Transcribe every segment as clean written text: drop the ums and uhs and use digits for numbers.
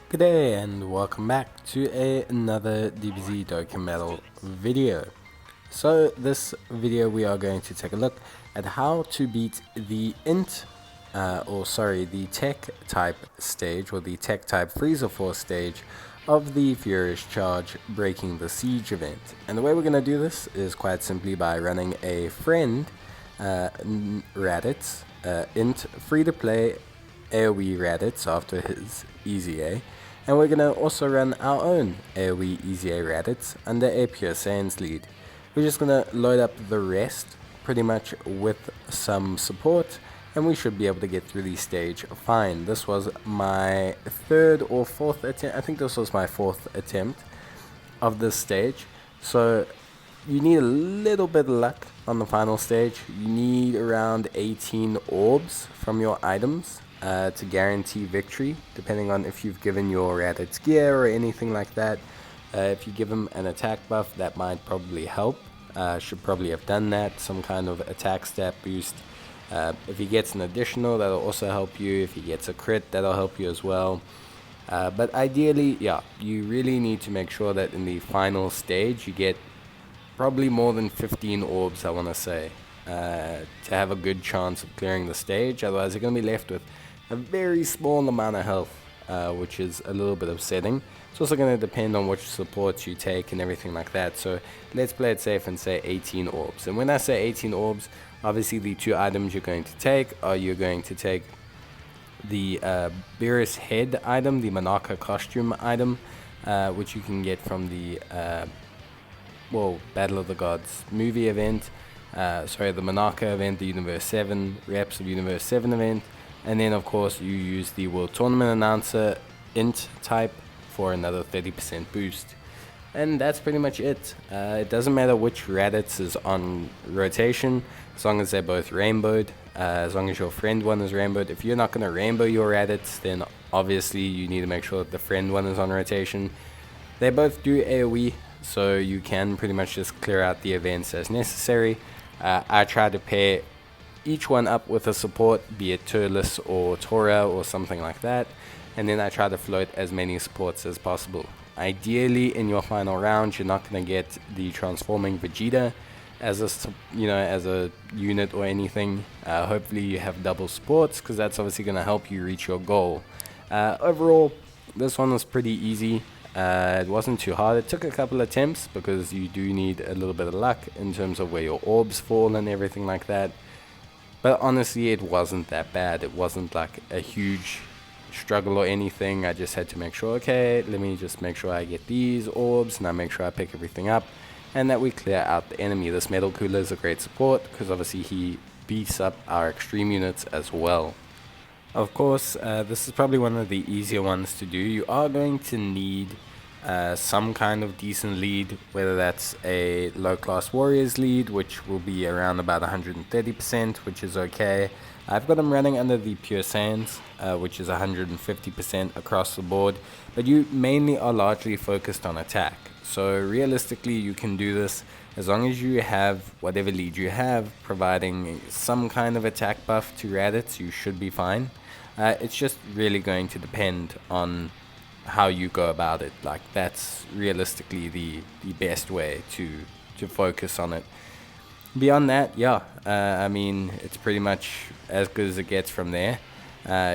Good day and welcome back to another Dbz Dokkan Metal video. So this video we are going to take a look at how to beat the the tech type stage, or the tech type Frieza Force stage of the Furious Charge Breaking the Siege event. And the way we're going to do this is quite simply by running a friend Raditz int free to play AoE Raditz after his Easy A. And we're going to also run our own AoE Easy A Raditz under a Pure Saiyans lead. We're just going to load up the rest pretty much with some support, and we should be able to get through the stage fine. This was my third or fourth attempt. I think this was my fourth attempt of this stage. So you need a little bit of luck on the final stage. You need around 18 orbs from your items to guarantee victory, depending on if you've given your Raditz gear or anything like that. If you give him an attack buff, that might probably help. Should probably have done that, some kind of attack stat boost. If he gets an additional, that'll also help you. If he gets a crit, that'll help you as well. But ideally, yeah, you really need to make sure that in the final stage you get probably more than 15 orbs, I want to say, to have a good chance of clearing the stage. Otherwise, you're going to be left with a very small amount of health, which is a little bit upsetting. It's also going to depend on which supports you take and everything like that. So let's play it safe and say 18 orbs. And when I say 18 orbs, obviously the two items you're going to take are you're going to take the Beerus head item, the Monarcha costume item, which you can get from the Battle of the Gods movie event. The Monarcha event, the Universe 7, Reps of Universe 7 event. And then, of course, you use the World Tournament Announcer int type for another 30% boost. And that's pretty much it. It doesn't matter which Raditz is on rotation, as long as they're both rainbowed, as long as your friend one is rainbowed. If you're not going to rainbow your Raditz, then obviously you need to make sure that the friend one is on rotation. They both do AoE, so you can pretty much just clear out the events as necessary. I try to pair each one up with a support, be it Turles or Tora or something like that, and then I try to float as many supports as possible. Ideally, in your final round, you're not going to get the transforming Vegeta as a unit or anything. Hopefully, you have double supports, because that's obviously going to help you reach your goal. Overall, this one was pretty easy. It wasn't too hard. It took a couple attempts because you do need a little bit of luck in terms of where your orbs fall and everything like that. But honestly, it wasn't that bad. It wasn't like a huge struggle or anything. I just had to make sure, okay, let me just make sure I get these orbs, and I make sure I pick everything up, and that we clear out the enemy. This Metal Cooler is a great support because obviously he beefs up our extreme units as well. Of course, this is probably one of the easier ones to do. You are going to need some kind of decent lead, whether that's a low class warriors lead, which will be around about 130%, which is okay. I've got them running under the Pure Saiyans, which is 150% across the board, but you mainly are largely focused on attack. So realistically, you can do this as long as you have whatever lead you have, providing some kind of attack buff to Raditz, you should be fine. It's just really going to depend on how you go about it. Like, that's realistically the best way to focus on it. Beyond that, yeah, I mean, it's pretty much as good as it gets from there.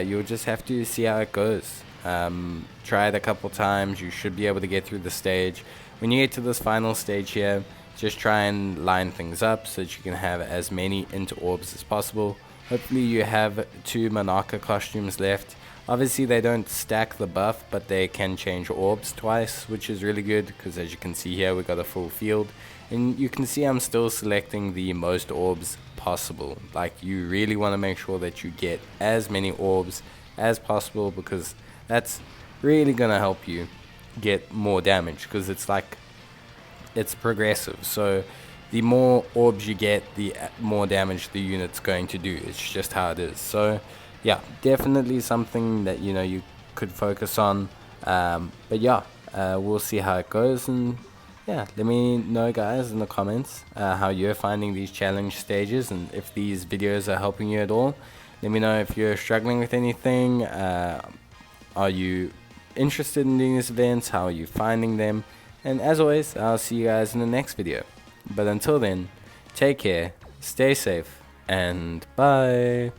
You'll just have to see how it goes. Try it a couple times. You should be able to get through the stage. When you get to this final stage here, just try and line things up so that you can have as many into orbs as possible. Hopefully you have 2 Monarcha costumes left. Obviously they don't stack the buff, but they can change orbs twice, which is really good, because as you can see here, we got a full field. And you can see I'm still selecting the most orbs possible. Like, you really want to make sure that you get as many orbs as possible, because that's really going to help you get more damage, because it's progressive. So the more orbs you get, the more damage the unit's going to do. It's just how it is. So yeah, definitely something that you could focus on. But yeah, we'll see how it goes, and yeah, let me know, guys, in the comments how you're finding these challenge stages, and if these videos are helping you at all. Let me know if you're struggling with anything. Are you interested in doing these events, how are you finding them, and as always, I'll see you guys in the next video. But until then, take care, stay safe, and bye.